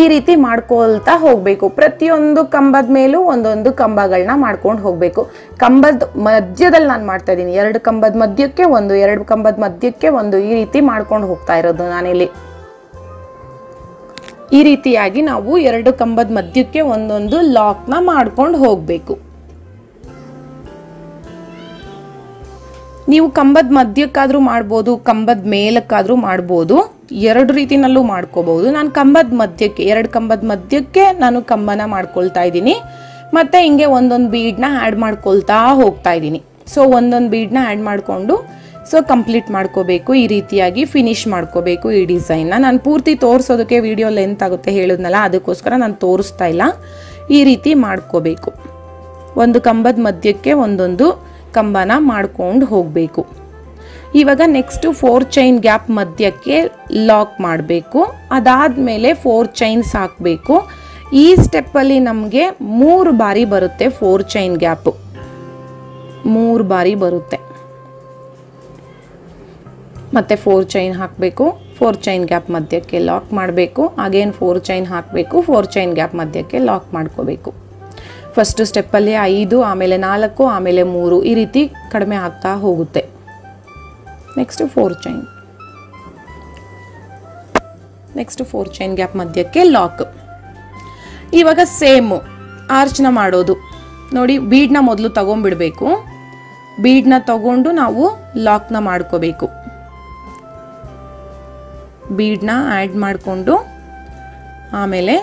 ಈ ರೀತಿ ಮಾಡ್ಕೊಳ್ತಾ ಹೋಗ್ಬೇಕು. ಪ್ರತಿಯೊಂದು ಕಂಬದ ಮೇಲೂ ಒಂದೊಂದು ಕಂಬಗಳನ್ನ ಮಾಡ್ಕೊಂಡು ಹೋಗ್ಬೇಕು. ಕಂಬದ ಮಧ್ಯದಲ್ಲಿ ನಾನು ಮಾಡ್ತಾ ಇದ್ದೀನಿ. 2 ಕಂಬದ ಮಧ್ಯಕ್ಕೆ 1, 2 ಕಂಬದ ಮಧ್ಯಕ್ಕೆ 1, ಈ ರೀತಿ ಮಾಡ್ಕೊಂಡು ಹೋಗ್ತಾ ಇರೋದು ನಾನಿಲ್ಲಿ. ಈ ರೀತಿಯಾಗಿ ನಾವು 2 ಕಂಬದ ಮಧ್ಯಕ್ಕೆ ಒಂದೊಂದು ಲಾಕ್ನ ಮಾಡ್ಕೊಂಡು ಹೋಗ್ಬೇಕು. ನೀವು ಕಂಬದ ಮಧ್ಯಕ್ಕಾದ್ರೂ ಮಾಡ್ಬೋದು, ಕಂಬದ ಮೇಲಕ್ಕಾದ್ರೂ ಮಾಡ್ಬೋದು, 2 ರೀತಿನಲ್ಲೂ ಮಾಡ್ಕೋಬಹುದು. ನಾನು ಕಂಬದ ಮಧ್ಯಕ್ಕೆ 2 ಕಂಬದ ಮಧ್ಯಕ್ಕೆ ನಾನು ಕಂಬನ ಮಾಡ್ಕೊಳ್ತಾ ಇದ್ದೀನಿ. ಮತ್ತೆ ಹಿಂಗೆ ಒಂದೊಂದು ಬೀಡ್ನ ಆ್ಯಡ್ ಮಾಡ್ಕೊಳ್ತಾ ಹೋಗ್ತಾ ಇದ್ದೀನಿ. ಸೊ ಒಂದೊಂದು ಬೀಡ್ನ ಆ್ಯಡ್ ಮಾಡಿಕೊಂಡು ಸೊ ಕಂಪ್ಲೀಟ್ ಮಾಡ್ಕೋಬೇಕು. ಈ ರೀತಿಯಾಗಿ ಫಿನಿಶ್ ಮಾಡ್ಕೋಬೇಕು ಈ ಡಿಸೈನ್ನ. ನಾನು ಪೂರ್ತಿ ತೋರಿಸೋದಕ್ಕೆ ವಿಡಿಯೋ ಲೆಂತ್ ಆಗುತ್ತೆ ಹೇಳಿದ್ನಲ್ಲ, ಅದಕ್ಕೋಸ್ಕರ ನಾನು ತೋರಿಸ್ತಾ ಇಲ್ಲ. ಈ ರೀತಿ ಮಾಡ್ಕೋಬೇಕು. ಒಂದು ಕಂಬದ ಮಧ್ಯಕ್ಕೆ ಒಂದೊಂದು ಕಂಬನ ಮಾಡ್ಕೊಂಡು ಹೋಗಬೇಕು. ಇವಾಗ ನೆಕ್ಸ್ಟ್ 4 ಚೈನ್ ಗ್ಯಾಪ್ ಮಧ್ಯಕ್ಕೆ ಲಾಕ್ ಮಾಡಬೇಕು. ಅದಾದಮೇಲೆ 4 ಚೈನ್ಸ್ ಹಾಕಬೇಕು. ಈ ಸ್ಟೆಪ್ಪಲ್ಲಿ ನಮಗೆ 3 ಬಾರಿ ಬರುತ್ತೆ. 4 ಚೈನ್ ಗ್ಯಾಪು 3 ಬಾರಿ ಬರುತ್ತೆ. ಮತ್ತೆ 4 ಚೈನ್ ಹಾಕಬೇಕು. 4 ಚೈನ್ ಗ್ಯಾಪ್ ಮಧ್ಯಕ್ಕೆ ಲಾಕ್ ಮಾಡಬೇಕು. ಅಗೇನ್ 4 ಚೈನ್ ಹಾಕಬೇಕು. 4 ಚೈನ್ ಗ್ಯಾಪ್ ಮಧ್ಯಕ್ಕೆ ಲಾಕ್ ಮಾಡ್ಕೋಬೇಕು. ಫಸ್ಟ್ ಸ್ಟೆಪ್ಪಲ್ಲಿ 5, ಆಮೇಲೆ 4, ಆಮೇಲೆ 3 ಈ ರೀತಿ ಕಡಿಮೆ ಆಗ್ತಾ ಹೋಗುತ್ತೆ. Next 4 chain, next 4 chain gap ಮಧ್ಯಕ್ಕೆ ಲಾಕ್. ಇವಾಗ ಸೇಮ್ ಆರ್ಚ್ನ ಮಾಡೋದು ನೋಡಿ. ಬೀಡ್ನ ಮೊದಲು ತಗೊಂಡ್ಬಿಡ್ಬೇಕು. ಬೀಡ್ನ ತಗೊಂಡು ನಾವು ಲಾಕ್ನ ಮಾಡ್ಕೋಬೇಕು. ಬೀಡ್ನ ಆ್ಯಡ್ ಮಾಡಿಕೊಂಡು ಆಮೇಲೆ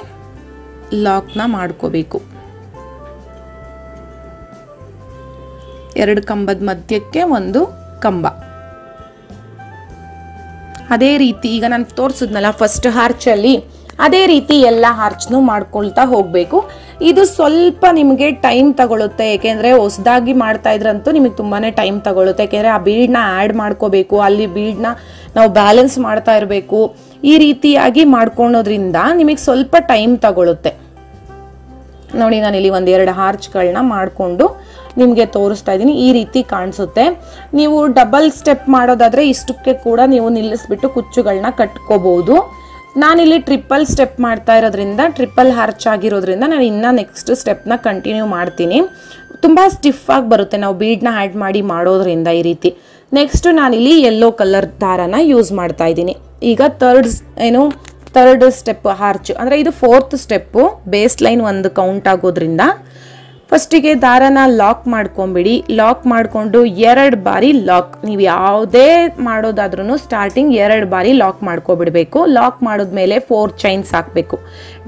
ಲಾಕ್ನ ಮಾಡ್ಕೋಬೇಕು. 2 ಕಂಬದ ಮಧ್ಯಕ್ಕೆ 1 ಕಂಬ. ಅದೇ ರೀತಿ ಈಗ ನಾನು ತೋರಿಸಿದ್ನಲ್ಲ ಫಸ್ಟ್ ಹಾರ್ಚಲ್ಲಿ, ಅದೇ ರೀತಿ ಎಲ್ಲ ಹಾರ್ಚ್ನು ಮಾಡ್ಕೊಳ್ತಾ ಹೋಗಬೇಕು. ಇದು ಸ್ವಲ್ಪ ನಿಮಗೆ ಟೈಮ್ ತಗೊಳುತ್ತೆ, ಏಕೆಂದರೆ ಹೊಸದಾಗಿ ಮಾಡ್ತಾ ಇದ್ರಂತೂ ನಿಮಗೆ ತುಂಬಾ ಟೈಮ್ ತಗೊಳುತ್ತೆ. ಯಾಕೆಂದರೆ ಆ ಬೀಡ್ನ ಆ್ಯಡ್ ಮಾಡ್ಕೋಬೇಕು, ಅಲ್ಲಿ ಬೀಡ್ನ ನಾವು ಬ್ಯಾಲೆನ್ಸ್ ಮಾಡ್ತಾ ಇರಬೇಕು. ಈ ರೀತಿಯಾಗಿ ಮಾಡ್ಕೊಳೋದ್ರಿಂದ ನಿಮಗೆ ಸ್ವಲ್ಪ ಟೈಮ್ ತಗೊಳುತ್ತೆ. ನೋಡಿ ನಾನಿಲ್ಲಿ 1-2 ಹಾರ್ಚ್ಗಳನ್ನ ಮಾಡಿಕೊಂಡು ನಿಮಗೆ ತೋರಿಸ್ತಾ ಇದ್ದೀನಿ. ಈ ರೀತಿ ಕಾಣಿಸುತ್ತೆ. ನೀವು ಡಬಲ್ ಸ್ಟೆಪ್ ಮಾಡೋದಾದರೆ ಇಷ್ಟಕ್ಕೆ ಕೂಡ ನೀವು ನಿಲ್ಲಿಸ್ಬಿಟ್ಟು ಕುಚ್ಚುಗಳನ್ನ ಕಟ್ಕೋಬಹುದು. ನಾನಿಲ್ಲಿ ಟ್ರಿಪಲ್ ಸ್ಟೆಪ್ ಮಾಡ್ತಾ ಇರೋದ್ರಿಂದ, ಟ್ರಿಪಲ್ ಹಾರ್ಚ್ ಆಗಿರೋದ್ರಿಂದ ನಾನು ಇನ್ನೂ ನೆಕ್ಸ್ಟ್ ಸ್ಟೆಪ್ನ ಕಂಟಿನ್ಯೂ ಮಾಡ್ತೀನಿ. ತುಂಬ ಸ್ಟಿಫ್ ಆಗಿ ಬರುತ್ತೆ ನಾವು ಬೀಡ್ನ ಆ್ಯಡ್ ಮಾಡಿ ಮಾಡೋದ್ರಿಂದ. ಈ ರೀತಿ ನೆಕ್ಸ್ಟ್ ನಾನಿಲ್ಲಿ ಯೆಲ್ಲೋ ಕಲರ್ ದಾರನ ಯೂಸ್ ಮಾಡ್ತಾ ಇದ್ದೀನಿ. ಈಗ ಥರ್ಡ್ ಸ್ಟೆಪ್ ಹಾರ್ಚ್ ಅಂದರೆ ಇದು 4th step. Base line 1 count ಆಗೋದ್ರಿಂದ ಫಸ್ಟಿಗೆ ದಾರನ ಲಾಕ್ ಮಾಡ್ಕೊಂಬಿಡಿ. ಲಾಕ್ ಮಾಡಿಕೊಂಡು 2 ಬಾರಿ ಲಾಕ್. ನೀವು ಯಾವುದೇ ಮಾಡೋದಾದ್ರೂ ಸ್ಟಾರ್ಟಿಂಗ್ 2 ಬಾರಿ ಲಾಕ್ ಮಾಡ್ಕೊಬಿಡ್ಬೇಕು. ಲಾಕ್ ಮಾಡಿದ್ಮೇಲೆ 4 ಚೈನ್ಸ್ ಹಾಕಬೇಕು.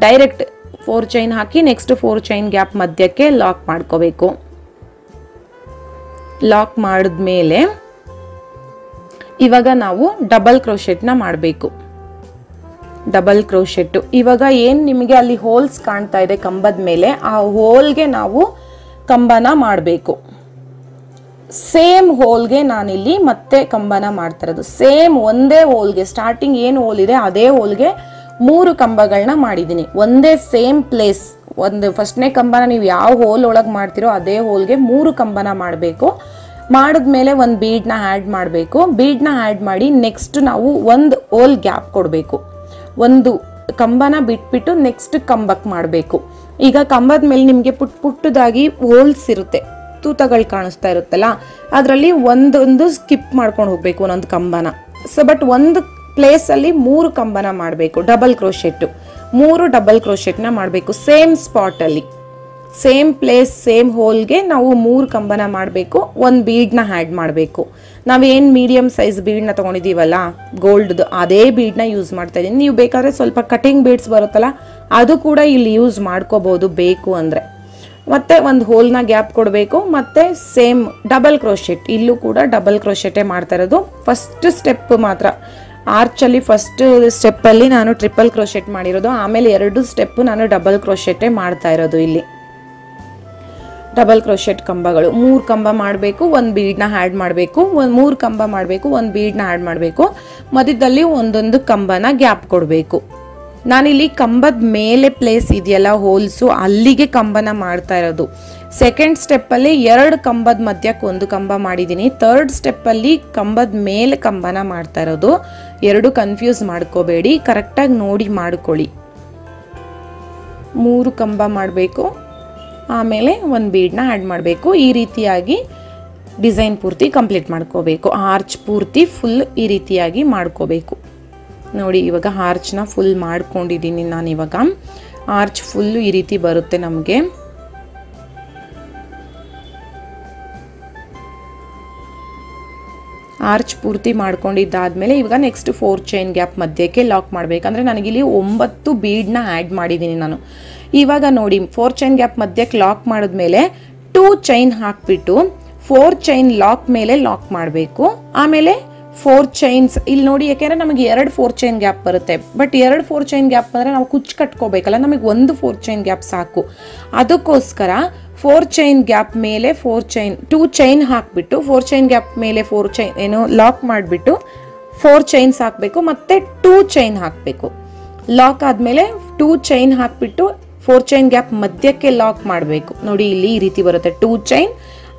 ಡೈರೆಕ್ಟ್ 4 ಚೈನ್ ಹಾಕಿ ನೆಕ್ಸ್ಟ್ 4 ಚೈನ್ ಗ್ಯಾಪ್ ಮಧ್ಯಕ್ಕೆ ಲಾಕ್ ಮಾಡ್ಕೋಬೇಕು. ಲಾಕ್ ಮಾಡಿದ್ಮೇಲೆ ಇವಾಗ ನಾವು ಡಬಲ್ ಕ್ರೋಶೆಟ್ನ ಮಾಡಬೇಕು. ಡಬಲ್ ಕ್ರೋಶೆಟ್ ಇವಾಗ ಏನು ನಿಮಗೆ ಅಲ್ಲಿ ಹೋಲ್ಸ್ ಕಾಣ್ತಾ ಇದೆ ಕಂಬದ ಮೇಲೆ, ಆ ಹೋಲ್ಗೆ ನಾವು ಕಂಬನ ಮಾಡಬೇಕು. ಸೇಮ್ ಹೋಲ್ಗೆ ನಾನಿಲ್ಲಿ ಮತ್ತೆ ಕಂಬನ ಮಾಡ್ತಾ ಇರೋದು. ಸೇಮ್ ಒಂದೇ ಹೋಲ್ಗೆ, ಸ್ಟಾರ್ಟಿಂಗ್ ಏನು ಹೋಲ್ ಇದೆ ಅದೇ ಹೋಲ್ಗೆ 3 ಕಂಬಗಳನ್ನ ಮಾಡಿದ್ದೀನಿ. ಒಂದೇ ಸೇಮ್ ಪ್ಲೇಸ್, ಒಂದು ಫಸ್ಟ್ನೇ ಕಂಬನ ನೀವು ಯಾವ ಹೋಲ್ ಒಳಗೆ ಮಾಡ್ತಿರೋ ಅದೇ ಹೋಲ್ಗೆ 3 ಕಂಬನ ಮಾಡಬೇಕು. ಮಾಡಿದ್ಮೇಲೆ ಒಂದು ಬೀಡ್ನ ಆ್ಯಡ್ ಮಾಡಬೇಕು. ಬೀಡ್ನ ಆ್ಯಡ್ ಮಾಡಿ ನೆಕ್ಸ್ಟ್ ನಾವು ಒಂದು ಹೋಲ್ ಗ್ಯಾಪ್ ಕೊಡಬೇಕು. ಒಂದು ಕಂಬನ ಬಿಟ್ಬಿಟ್ಟು ನೆಕ್ಸ್ಟ್ ಕಂಬಕ್ಕೆ ಮಾಡಬೇಕು. ಈಗ ಕಂಬದ ಮೇಲೆ ನಿಮಗೆ ಪುಟ್ಟದಾಗಿ ಹೋಲ್ಸ್ ಇರುತ್ತೆ, ತೂತಗಳು ಕಾಣಿಸ್ತಾ ಇರುತ್ತಲ್ಲ, ಅದರಲ್ಲಿ ಒಂದೊಂದು ಸ್ಕಿಪ್ ಮಾಡ್ಕೊಂಡು ಹೋಗ್ಬೇಕು ಒಂದೊಂದು ಕಂಬನ. ಬಟ್ ಒಂದು ಪ್ಲೇಸಲ್ಲಿ 3 ಕಂಬನ ಮಾಡಬೇಕು. ಡಬಲ್ ಕ್ರೋಶೆಟ್ 3 ಡಬಲ್ ಕ್ರೋಶೆಟ್ನ ಮಾಡಬೇಕು. ಸೇಮ್ ಸ್ಪಾಟಲ್ಲಿ, ಸೇಮ್ ಪ್ಲೇಸ್, ಸೇಮ್ ಹೋಲ್ಗೆ ನಾವು 3 ಕಂಬನ ಮಾಡಬೇಕು. ಒಂದು ಬೀಡ್ನ ಆ್ಯಡ್ ಮಾಡಬೇಕು. ನಾವೇನು ಮೀಡಿಯಮ್ ಸೈಜ್ ಬೀಡ್ನ ತೊಗೊಂಡಿದ್ದೀವಲ್ಲ ಗೋಲ್ಡ್ದು, ಅದೇ ಬೀಡ್ನ ಯೂಸ್ ಮಾಡ್ತಾ ಇದ್ದೀನಿ. ನೀವು ಬೇಕಾದರೆ ಸ್ವಲ್ಪ ಕಟಿಂಗ್ ಬೀಡ್ಸ್ ಬರುತ್ತಲ್ಲ ಅದು ಕೂಡ ಇಲ್ಲಿ ಯೂಸ್ ಮಾಡ್ಕೋಬೋದು ಬೇಕು ಅಂದರೆ. ಮತ್ತೆ ಒಂದು ಹೋಲ್ನ ಗ್ಯಾಪ್ ಕೊಡಬೇಕು. ಮತ್ತೆ ಸೇಮ್ ಡಬಲ್ ಕ್ರೋಶೆಟ್, ಇಲ್ಲೂ ಕೂಡ ಡಬಲ್ ಕ್ರೋಶೆಟೇ ಮಾಡ್ತಾ ಇರೋದು. ಫಸ್ಟ್ ಸ್ಟೆಪ್ ಮಾತ್ರ ಆರ್ಚಲ್ಲಿ ಫಸ್ಟ್ ಸ್ಟೆಪ್ಪಲ್ಲಿ ನಾನು ಟ್ರಿಪಲ್ ಕ್ರೋಶೆಟ್ ಮಾಡಿರೋದು, ಆಮೇಲೆ 2 ಸ್ಟೆಪ್ ನಾನು ಡಬಲ್ ಕ್ರೋಶೆಟೇ ಮಾಡ್ತಾ ಇರೋದು. ಇಲ್ಲಿ ಡಬಲ್ ಕ್ರೋಶೆಟ್ ಕಂಬಗಳು 3 ಕಂಬ ಮಾಡಬೇಕು, ಒಂದು ಬೀಡ್ನ ಆ್ಯಡ್ ಮಾಡಬೇಕು. 3 ಕಂಬ ಮಾಡಬೇಕು, ಒಂದು ಬೀಡ್ನ ಆ್ಯಡ್ ಮಾಡಬೇಕು. ಮಧ್ಯದಲ್ಲಿ ಒಂದೊಂದು ಕಂಬನ ಗ್ಯಾಪ್ ಕೊಡಬೇಕು. ನಾನಿಲ್ಲಿ ಕಂಬದ ಮೇಲೆ ಪ್ಲೇಸ್ ಇದೆಯಲ್ಲ ಹೋಲ್ಸು, ಅಲ್ಲಿಗೆ ಕಂಬನ ಮಾಡ್ತಾ ಇರೋದು. ಸೆಕೆಂಡ್ ಸ್ಟೆಪ್ಪಲ್ಲಿ 2 ಕಂಬದ ಮಧ್ಯಕ್ಕೆ 1 ಕಂಬ ಮಾಡಿದ್ದೀನಿ. ಥರ್ಡ್ ಸ್ಟೆಪ್ಪಲ್ಲಿ ಕಂಬದ ಮೇಲೆ ಕಂಬನ ಮಾಡ್ತಾ ಇರೋದು. 2 ಕನ್ಫ್ಯೂಸ್ ಮಾಡ್ಕೋಬೇಡಿ, ಕರೆಕ್ಟಾಗಿ ನೋಡಿ ಮಾಡ್ಕೊಳ್ಳಿ. 3 ಕಂಬ ಮಾಡಬೇಕು, ಆಮೇಲೆ ಒಂದು ಬೀಡ್ನ ಆ್ಯಡ್ ಮಾಡಬೇಕು. ಈ ರೀತಿಯಾಗಿ ಡಿಸೈನ್ ಪೂರ್ತಿ ಕಂಪ್ಲೀಟ್ ಮಾಡ್ಕೋಬೇಕು. ಆರ್ಚ್ ಪೂರ್ತಿ ಫುಲ್ ಈ ರೀತಿಯಾಗಿ ಮಾಡ್ಕೋಬೇಕು. ನೋಡಿ ಇವಾಗ ಆರ್ಚ್ನ ಫುಲ್ ಮಾಡ್ಕೊಂಡಿದ್ದೀನಿ ನಾನು. ಇವಾಗ ಆರ್ಚ್ ಫುಲ್ಲು ಈ ರೀತಿ ಬರುತ್ತೆ ನಮಗೆ. ಆರ್ಚ್ ಪೂರ್ತಿ ಮಾಡ್ಕೊಂಡಿದ್ದಾದ್ಮೇಲೆ ಇವಾಗ ನೆಕ್ಸ್ಟ್ 4 ಚೈನ್ ಗ್ಯಾಪ್ ಮಧ್ಯಕ್ಕೆ ಲಾಕ್ ಮಾಡಬೇಕಂದ್ರೆ ನನಗಿಲ್ಲಿ 9 ಬೀಡ್ನ ಆ್ಯಡ್ ಮಾಡಿದ್ದೀನಿ ನಾನು. ಇವಾಗ ನೋಡಿ 4 ಚೈನ್ ಗ್ಯಾಪ್ ಮಧ್ಯಕ್ಕೆ ಲಾಕ್ ಮಾಡಿದ್ಮೇಲೆ 2 ಚೈನ್ ಹಾಕ್ಬಿಟ್ಟು 4 ಚೈನ್ ಲಾಕ್ ಮೇಲೆ ಲಾಕ್ ಮಾಡಬೇಕು. ಆಮೇಲೆ 4 ಚೈನ್ಸ್ ಇಲ್ಲಿ ನೋಡಿ, ಯಾಕೆಂದರೆ ನಮಗೆ 2 4 ಚೈನ್ ಗ್ಯಾಪ್ ಬರುತ್ತೆ. ಬಟ್ 2 4 ಚೈನ್ ಗ್ಯಾಪ್ ಬಂದರೆ ನಾವು ಕುಚ್ಚು ಕಟ್ಕೋಬೇಕಲ್ಲ, ನಮಗೆ 1 4 ಚೈನ್ ಗ್ಯಾಪ್ ಸಾಕು. ಅದಕ್ಕೋಸ್ಕರ 4 ಚೈನ್ ಗ್ಯಾಪ್ ಮೇಲೆ 2 ಚೈನ್ ಹಾಕ್ಬಿಟ್ಟು 4 ಚೈನ್ ಗ್ಯಾಪ್ ಮೇಲೆ 4 ಚೈನ್ ಏನು ಲಾಕ್ ಮಾಡಿಬಿಟ್ಟು 4 ಚೈನ್ಸ್ ಹಾಕಬೇಕು. ಮತ್ತು 2 ಚೈನ್ ಹಾಕಬೇಕು. ಲಾಕ್ ಆದಮೇಲೆ 2 ಚೈನ್ ಹಾಕ್ಬಿಟ್ಟು 4 ಚೈನ್ ಗ್ಯಾಪ್ ಮಧ್ಯಕ್ಕೆ ಲಾಕ್ ಮಾಡಬೇಕು. ನೋಡಿ ಇಲ್ಲಿ ಈ ರೀತಿ ಬರುತ್ತೆ. 2 ಚೈನ್,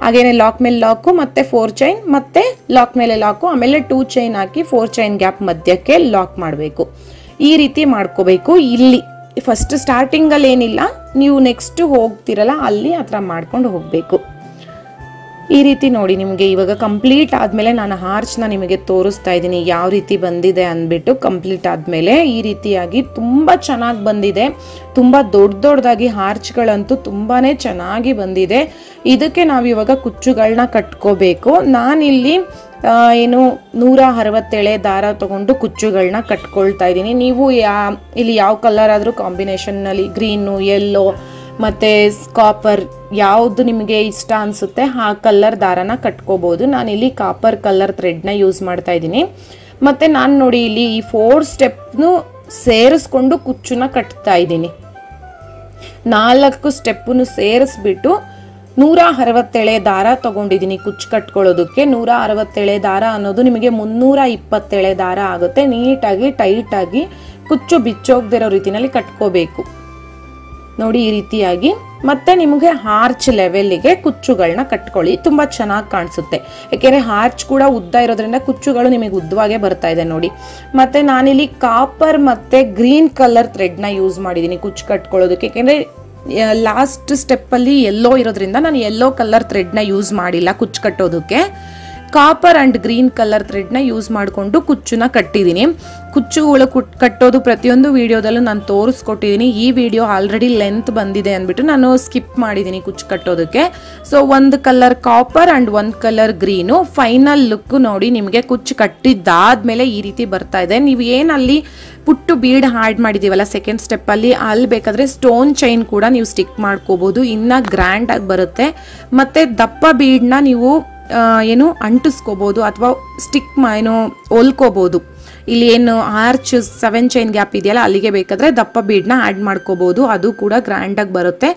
ಹಾಗೇನೆ ಲಾಕ್ ಮೇಲೆ ಲಾಕು, ಮತ್ತೆ 4 ಚೈನ್, ಮತ್ತೆ ಲಾಕ್ ಮೇಲೆ ಲಾಕು, ಆಮೇಲೆ 2 ಚೈನ್ ಹಾಕಿ 4 ಚೈನ್ ಗ್ಯಾಪ್ ಮಧ್ಯಕ್ಕೆ ಲಾಕ್ ಮಾಡಬೇಕು. ಈ ರೀತಿ ಮಾಡ್ಕೋಬೇಕು. ಇಲ್ಲಿ ಫಸ್ಟ್ ಸ್ಟಾರ್ಟಿಂಗಲ್ಲಿ ಏನಿಲ್ಲ, ನೀವು ನೆಕ್ಸ್ಟ್ ಹೋಗ್ತಿರಲ್ಲ ಅಲ್ಲಿ ಆ ಥರ ಮಾಡ್ಕೊಂಡು ಹೋಗಬೇಕು. ಈ ರೀತಿ ನೋಡಿ ನಿಮಗೆ ಇವಾಗ ಕಂಪ್ಲೀಟ್ ಆದಮೇಲೆ ನಾನು ಆರ್ಚ್ನ ನಿಮಗೆ ತೋರಿಸ್ತಾ ಇದ್ದೀನಿ ಯಾವ ರೀತಿ ಬಂದಿದೆ ಅಂದ್ಬಿಟ್ಟು. ಕಂಪ್ಲೀಟ್ ಆದಮೇಲೆ ಈ ರೀತಿಯಾಗಿ ತುಂಬ ಚೆನ್ನಾಗಿ ಬಂದಿದೆ. ತುಂಬ ದೊಡ್ಡದಾಗಿ ಆರ್ಚ್ಗಳಂತೂ ತುಂಬಾ ಚೆನ್ನಾಗಿ ಬಂದಿದೆ. ಇದಕ್ಕೆ ನಾವು ಇವಾಗ ಕುಚ್ಚುಗಳನ್ನ ಕಟ್ಕೋಬೇಕು. ನಾನಿಲ್ಲಿ 167 ದಾರ ತಗೊಂಡು ಕುಚ್ಚುಗಳನ್ನ ಕಟ್ಕೊಳ್ತಾ ಇದ್ದೀನಿ. ನೀವು ಇಲ್ಲಿ ಯಾವ ಕಲರ್ ಆದರೂ ಕಾಂಬಿನೇಷನ್ನಲ್ಲಿ ಗ್ರೀನು, ಯೆಲ್ಲೋ ಮತ್ತು ಕಾಪರ್ ಯಾವುದು ನಿಮಗೆ ಇಷ್ಟ ಅನಿಸುತ್ತೆ ಆ ಕಲರ್ ದಾರನ ಕಟ್ಕೋಬೋದು. ನಾನಿಲ್ಲಿ ಕಾಪರ್ ಕಲರ್ ಥ್ರೆಡ್ನ ಯೂಸ್ ಮಾಡ್ತಾ ಇದ್ದೀನಿ. ಮತ್ತು ನಾನು ನೋಡಿ ಇಲ್ಲಿ ಈ 4 ಸ್ಟೆಪ್ನು ಸೇರಿಸ್ಕೊಂಡು ಕುಚ್ಚನ್ನ ಕಟ್ತಾ ಇದ್ದೀನಿ. 4 ಸ್ಟೆಪ್ಪನ್ನು ಸೇರಿಸ್ಬಿಟ್ಟು 167 ದಾರ ತಗೊಂಡಿದ್ದೀನಿ ಕುಚ್ಚು ಕಟ್ಕೊಳ್ಳೋದಕ್ಕೆ. 167 ದಾರ ಅನ್ನೋದು ನಿಮಗೆ 327 ದಾರ ಆಗುತ್ತೆ. ನೀಟಾಗಿ ಟೈಟಾಗಿ ಕುಚ್ಚು ಬಿಚ್ಚೋಗದಿರೋ ರೀತಿಯಲ್ಲಿ ಕಟ್ಕೋಬೇಕು. ನೋಡಿ ಈ ರೀತಿಯಾಗಿ. ಮತ್ತೆ ನಿಮಗೆ ಆರ್ಚ್ ಲೆವೆಲ್ಗೆ ಕುಚ್ಚುಗಳನ್ನ ಕಟ್ಕೊಳ್ಳಿ, ತುಂಬ ಚೆನ್ನಾಗಿ ಕಾಣಿಸುತ್ತೆ. ಯಾಕೆಂದರೆ ಆರ್ಚ್ ಕೂಡ ಉದ್ದ ಇರೋದ್ರಿಂದ ಕುಚ್ಚುಗಳು ನಿಮಗೆ ಉದ್ದವಾಗೇ ಬರ್ತಾ ಇದೆ ನೋಡಿ. ಮತ್ತು ನಾನಿಲ್ಲಿ ಕಾಪರ್ ಮತ್ತು ಗ್ರೀನ್ ಕಲರ್ ಥ್ರೆಡ್ನ ಯೂಸ್ ಮಾಡಿದ್ದೀನಿ ಕುಚ್ಚು ಕಟ್ಕೊಳ್ಳೋದಕ್ಕೆ. ಯಾಕೆಂದರೆ ಲಾಸ್ಟ್ ಸ್ಟೆಪ್ಪಲ್ಲಿ ಯೆಲ್ಲೋ ಇರೋದ್ರಿಂದ ನಾನು ಯೆಲ್ಲೋ ಕಲರ್ ಥ್ರೆಡ್ನ ಯೂಸ್ ಮಾಡಿಲ್ಲ ಕುಚ್ಚು ಕಟ್ಟೋದಕ್ಕೆ. ಕಾಪರ್ ಆ್ಯಂಡ್ ಗ್ರೀನ್ ಕಲರ್ ಥ್ರೆಡ್ನ ಯೂಸ್ ಮಾಡಿಕೊಂಡು ಕುಚ್ಚನ್ನ ಕಟ್ಟಿದ್ದೀನಿ. ಕುಚ್ಚುಗಳು ಕಟ್ಟೋದು ಪ್ರತಿಯೊಂದು ವಿಡಿಯೋದಲ್ಲೂ ನಾನು ತೋರಿಸ್ಕೊಟ್ಟಿದ್ದೀನಿ. ಈ ವಿಡಿಯೋ ಆಲ್ರೆಡಿ ಲೆಂತ್ ಬಂದಿದೆ ಅಂದ್ಬಿಟ್ಟು ನಾನು ಸ್ಕಿಪ್ ಮಾಡಿದ್ದೀನಿ ಕುಚ್ಚು ಕಟ್ಟೋದಕ್ಕೆ. So 1 colour copper and 1 colour green. Final look ನೋಡಿ ನಿಮಗೆ ಕುಚ್ಚು ಕಟ್ಟಿದ್ದಾದ್ಮೇಲೆ ಈ ರೀತಿ ಬರ್ತಾ ಇದೆ. ನೀವು ಏನಲ್ಲಿ ಪುಟ್ಟು ಬೀಡ್ ಆ್ಯಡ್ ಮಾಡಿದ್ದೀವಲ್ಲ ಸೆಕೆಂಡ್ ಸ್ಟೆಪ್ಪಲ್ಲಿ, ಅಲ್ಲಿ ಬೇಕಾದರೆ ಸ್ಟೋನ್ ಚೈನ್ ಕೂಡ ನೀವು ಸ್ಟಿಕ್ ಮಾಡ್ಕೋಬೋದು, ಇನ್ನೂ ಗ್ರ್ಯಾಂಡಾಗಿ ಬರುತ್ತೆ. ಮತ್ತು ದಪ್ಪ ಬೀಡನ್ನ ನೀವು ಏನು ಅಂಟಿಸ್ಕೋಬೋದು ಅಥವಾ ಸ್ಟಿಕ್ ಏನು ಹೊಲ್ಕೋಬೋದು. ಇಲ್ಲಿ ಏನು ಆರ್ಚ್ 7 ಚೈನ್ ಗ್ಯಾಪ್ ಇದೆಯಲ್ಲ ಅಲ್ಲಿಗೆ ಬೇಕಾದರೆ ದಪ್ಪ ಬೀಡನ್ನ ಆ್ಯಡ್ ಮಾಡ್ಕೋಬೋದು, ಅದು ಕೂಡ ಗ್ರ್ಯಾಂಡಾಗಿ ಬರುತ್ತೆ.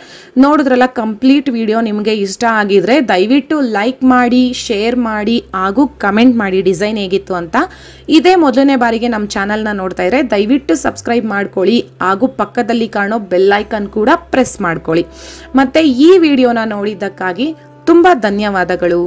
ನೋಡಿದ್ರಲ್ಲ, ಕಂಪ್ಲೀಟ್ ವಿಡಿಯೋ ನಿಮಗೆ ಇಷ್ಟ ಆಗಿದ್ರೆ ದಯವಿಟ್ಟು ಲೈಕ್ ಮಾಡಿ, ಶೇರ್ ಮಾಡಿ ಹಾಗೂ ಕಮೆಂಟ್ ಮಾಡಿ ಡಿಸೈನ್ ಹೇಗಿತ್ತು ಅಂತ. ಇದೇ ಮೊದಲನೇ ಬಾರಿಗೆ ನಮ್ಮ ಚಾನಲ್ನ ನೋಡ್ತಾ ಇದ್ರೆ ದಯವಿಟ್ಟು ಸಬ್ಸ್ಕ್ರೈಬ್ ಮಾಡ್ಕೊಳ್ಳಿ ಹಾಗೂ ಪಕ್ಕದಲ್ಲಿ ಕಾಣೋ ಬೆಲ್ ಐಕಾನ್ ಕೂಡ ಪ್ರೆಸ್ ಮಾಡ್ಕೊಳ್ಳಿ. ಮತ್ತು ಈ ವಿಡಿಯೋನ ನೋಡಿದ್ದಕ್ಕಾಗಿ ತುಂಬ ಧನ್ಯವಾದಗಳು.